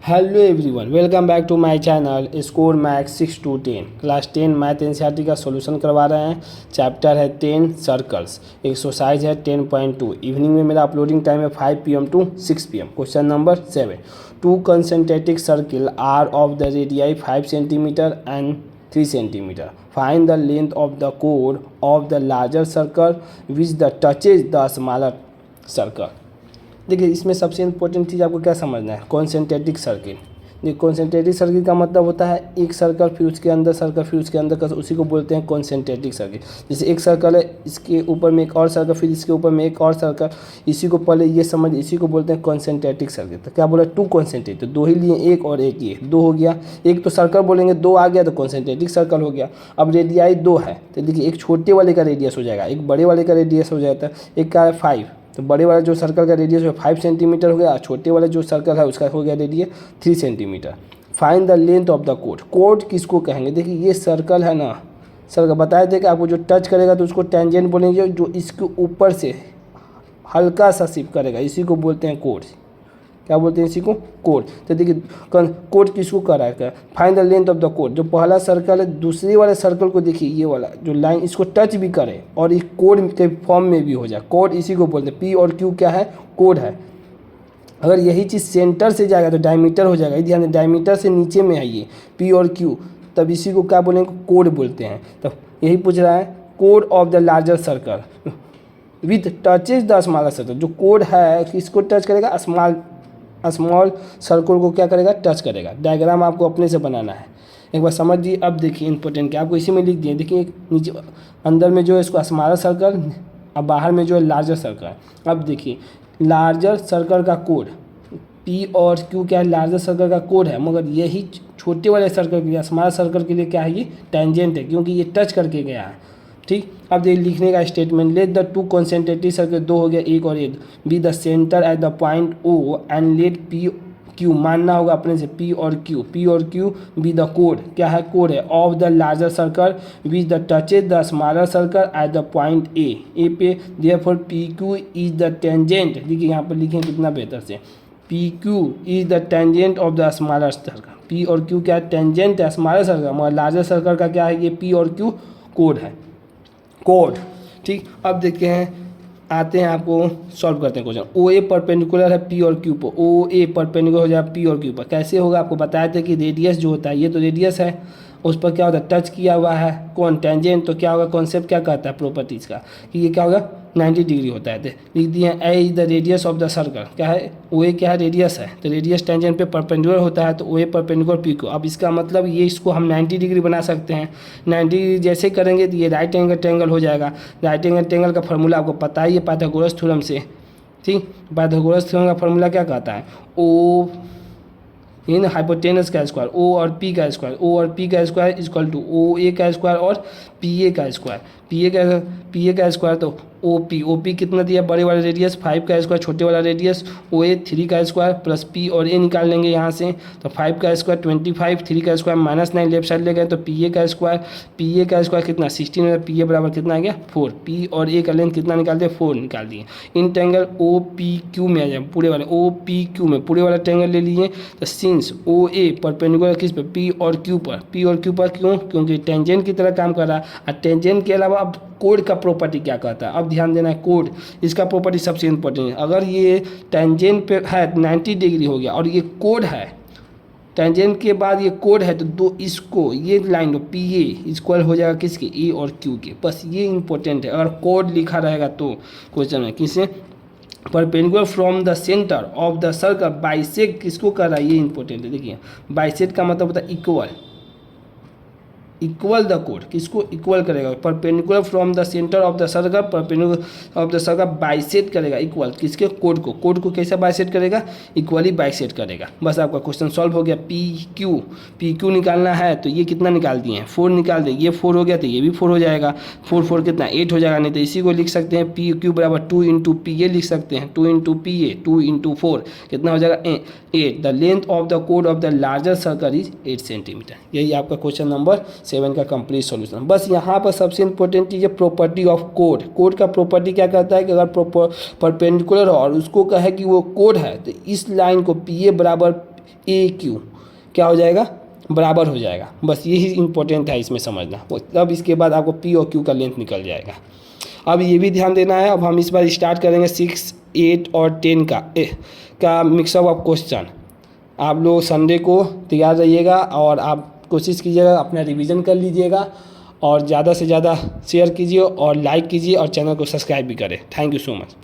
Hello everyone, welcome back to my channel score max 6 to 10 class 10 math NCERT का solution करवा रहे हैं। Chapter है 10 सर्कल्स, एक्सरसाइज है 10.2। इवनिंग में मेरा अपलोडिंग टाइम है 5 PM to 6 PM। Question number 7, two concentric circle are of the radii 5 cm and 3 cm। Find the length of the कोर of the larger circle which the touches the smaller circle. देखिए, इसमें सबसे important चीज़ आपको क्या समझना है, concentric circle. देखिए, कॉन्सेंट्रिक सर्किल का मतलब होता है एक सर्कल फिर उसके अंदर सर्कल फिर उसके अंदर का, उसी को बोलते हैं कॉन्सेंट्रिक सर्किल। जैसे एक सर्कल है, इसके ऊपर में एक और सर्कल, फिर इसके ऊपर में एक और सर्कल, इसी को पहले ये समझ, इसी को बोलते हैं कॉन्सेंट्रिक सर्किल। तो क्या बोला, टू कॉन्सेंट्रिक, तो दो ही लिए, एक और एक, ये दो हो गया। एक तो सर्कल बोलेंगे, दो आ गया तो कॉन्सेंट्रिक सर्कल हो गया। अब रेडियाई दो है, तो देखिए एक छोटे वाले का रेडियस हो जाएगा, एक बड़े वाले का रेडियस हो जाता है। एक का है 5, तो बड़े वाले जो सर्कल का रेडियस है 5 cm हो गया, छोटे वाले जो सर्कल है उसका हो गया radius 3 cm। Find the length of the code. Code किसको कहेंगे, देखिए ये सर्कल है ना, सर्कल बताए थे कि आपको जो टच करेगा तो उसको टेंजेंट बोलेंगे, जो इसके ऊपर से हल्का सा शिफ्ट करेगा इसी को बोलते हैं कोड। क्या बोलते हैं इसी को, कोड। तो देखिए कोड किसको कर रहा है, find the length of the code. जो पहला सर्कल है दूसरे वाले सर्कल को देखिए, ये वाला जो लाइन इसको टच भी करे और एक कोड के फॉर्म में भी हो जाए, कोड इसी को बोलते हैं। पी और क्यू क्या है, कोड है। अगर यही चीज़ सेंटर से जाएगा तो डायमीटर हो जाएगा, ध्यान दें डायमीटर से नीचे में है ये पी और क्यू, तब इसी को क्या बोलेंगे, कोड बोलते हैं। तो यही पूछ रहा है, code of the larger circle with touches the smaller circle. जो कोड है किसको टच करेगा, स्मॉल सर्कल को क्या करेगा, टच करेगा। डायग्राम आपको अपने से बनाना है, एक बार समझिए। अब देखिए इंपॉर्टेंट क्या, आपको इसी में लिख दिए। देखिए नीचे अंदर में जो है इसको स्मॉलर सर्कल, अब बाहर में जो है लार्जर सर्कल। अब देखिए लार्जर सर्कल का कोड पी और क्यू क्या है, लार्जर सर्कल का कोड है, मगर यही छोटे वाले सर्कल के लिए, स्मॉलर सर्कल के लिए क्या है, ये टेंजेंट है, क्योंकि ये टच करके गया है। ठीक, अब देखिए लिखने का statement, let the two concentric circle, दो हो गया एक और एक, be the centre at the point O and let P Q, मानना होगा अपने से पी और क्यू बी द कोड, क्या है, कोड है of the larger circle which the touches the smaller circle at the point A पे। Therefore P Q is the tangent, देखिए यहाँ पर लिखें कितना बेहतर से, P Q is the tangent of the smaller circle. P और क्यू क्या है, टेंजेंट है स्मॉलर सर्कल, मगर लार्जर सर्कल का क्या है, ये पी और क्यू कोड है, कोड। ठीक, अब देखते हैं, आते हैं आपको सॉल्व करते हैं क्वेश्चन। ओ ए परपेंडिकुलर है पी और क्यू पर, ओ ए परपेंडिकुलर हो जाए पी और क्यू पर। कैसे होगा, आपको बताया था कि रेडियस जो होता है, ये तो रेडियस है, उस पर क्या होता है, टच किया हुआ है कौन, टेंजेंट, तो क्या होगा, कॉन्सेप्ट क्या कहता है प्रॉपर्टीज़ का, कि ये क्या होगा 90 डिग्री होता है। लिख दिए A is the radius of the circle, क्या है, ओ ए क्या है, रेडियस है, तो रेडियस टेंजेंट पे परपेंडिकुलर होता है, तो ओ ए परपेंडिकुलर पी को। अब इसका मतलब ये, इसको हम 90 डिग्री बना सकते हैं। 90 डिग्री जैसे करेंगे तो ये राइट एंगल ट्रायंगल हो जाएगा। राइट एंगल ट्रायंगल का फॉर्मूला आपको पता ही है पाइथागोरस थ्योरम से। ठीक, पाइथागोरस थ्योरम का फॉर्मूला क्या कहता है, ओ इन हाइपोटेनस का स्क्वायर, ओ और पी का स्क्वायर, ओ और पी का स्क्वायर इक्वल टू ओ ए का स्क्वायर और पी ए का स्क्वायर। पी ए का स्क्वायर तो ओ पी कितना दिया, बड़े वाला रेडियस 5 का स्क्वायर, छोटे वाला रेडियस ओ ए 3 का स्क्वायर, प्लस पी और ए निकाल लेंगे यहाँ से, तो 5 का स्क्वायर 25, 3 का स्क्वायर -9 लेफ्ट साइड ले गए, तो पी ए का स्क्वायर कितना 16 है, पी ए बराबर कितना आ गया 4। पी और ए का लेंथ कितना निकाल दिया, 4 निकाल दिए। इन ट्रायंगल ओ पी क्यू में आ जाए, पूरे वाले ओ पी क्यू में पूरे वाला ट्रायंगल ले लिए, तो सिंस ओ ए परपेंडिकुलर किस पे, पी और क्यू पर, क्यों, क्योंकि टेंजेंट की तरह काम कर रहा है। और टेंजेंट के अलावा अब कोड का प्रॉपर्टी क्या कहता है, अब ध्यान देना है, कोड इसका प्रॉपर्टी सबसे इंपॉर्टेंट है। अगर ये टेंजेंट पे है 90 डिग्री हो गया और ये कोड है, टेंजेंट के बाद ये कोड है, तो दो इसको ये लाइन दो पी ए इक्वल हो जाएगा किसके, ए और क्यू के। बस ये इंपॉर्टेंट है, अगर कोड लिखा रहेगा तो क्वेश्चन में किसे, perpendicular from the centre of the circle bisect किसको कर रहा है, ये इंपॉर्टेंट है। देखिए बाइसेक्ट का मतलब होता है इक्वल द कोड, किसको इक्वल करेगा, perpendicular from the centre of the circle, perpendicular of the circle bisect करेगा इक्वल किसके, कोड को कैसे बाइसेट करेगा, इक्वली बाइसेट करेगा। बस आपका क्वेश्चन सॉल्व हो गया। पी क्यू निकालना है, तो ये कितना निकाल दिए हैं, 4 निकाल दे, ये 4 हो गया तो ये भी 4 हो जाएगा, 4 कितना 8 हो जाएगा। नहीं तो इसी को लिख सकते हैं पी क्यू बराबर 2 × पी ए लिख सकते हैं, 2 × पी ए, 2 × 4 कितना हो जाएगा 8। The length of the code of the larger circle is 8 centimetre. यही आपका क्वेश्चन नंबर 7 का कंप्लीट सॉल्यूशन। बस यहाँ पर सबसे इंपॉर्टेंट चीज़ है प्रॉपर्टी ऑफ कोड। कोड का प्रॉपर्टी क्या कहता है कि अगर परपेंडिकुलर हो और उसको कहे कि वो कोड है, तो इस लाइन को पी ए बराबर ए क्यू क्या हो जाएगा, बराबर हो जाएगा। बस यही इंपॉर्टेंट है इसमें समझना, तब इसके बाद आपको पी और क्यू का लेंथ निकल जाएगा। अब ये भी ध्यान देना है। अब हम इस बार स्टार्ट करेंगे 6, 8 और 10 का मिक्सअप ऑफ क्वेश्चन। आप लोग संडे को तैयार रहिएगा और आप कोशिश कीजिएगा अपना रिवीजन कर लीजिएगा और ज़्यादा से ज़्यादा शेयर कीजिए और लाइक कीजिए और चैनल को सब्सक्राइब भी करें। Thank you so much.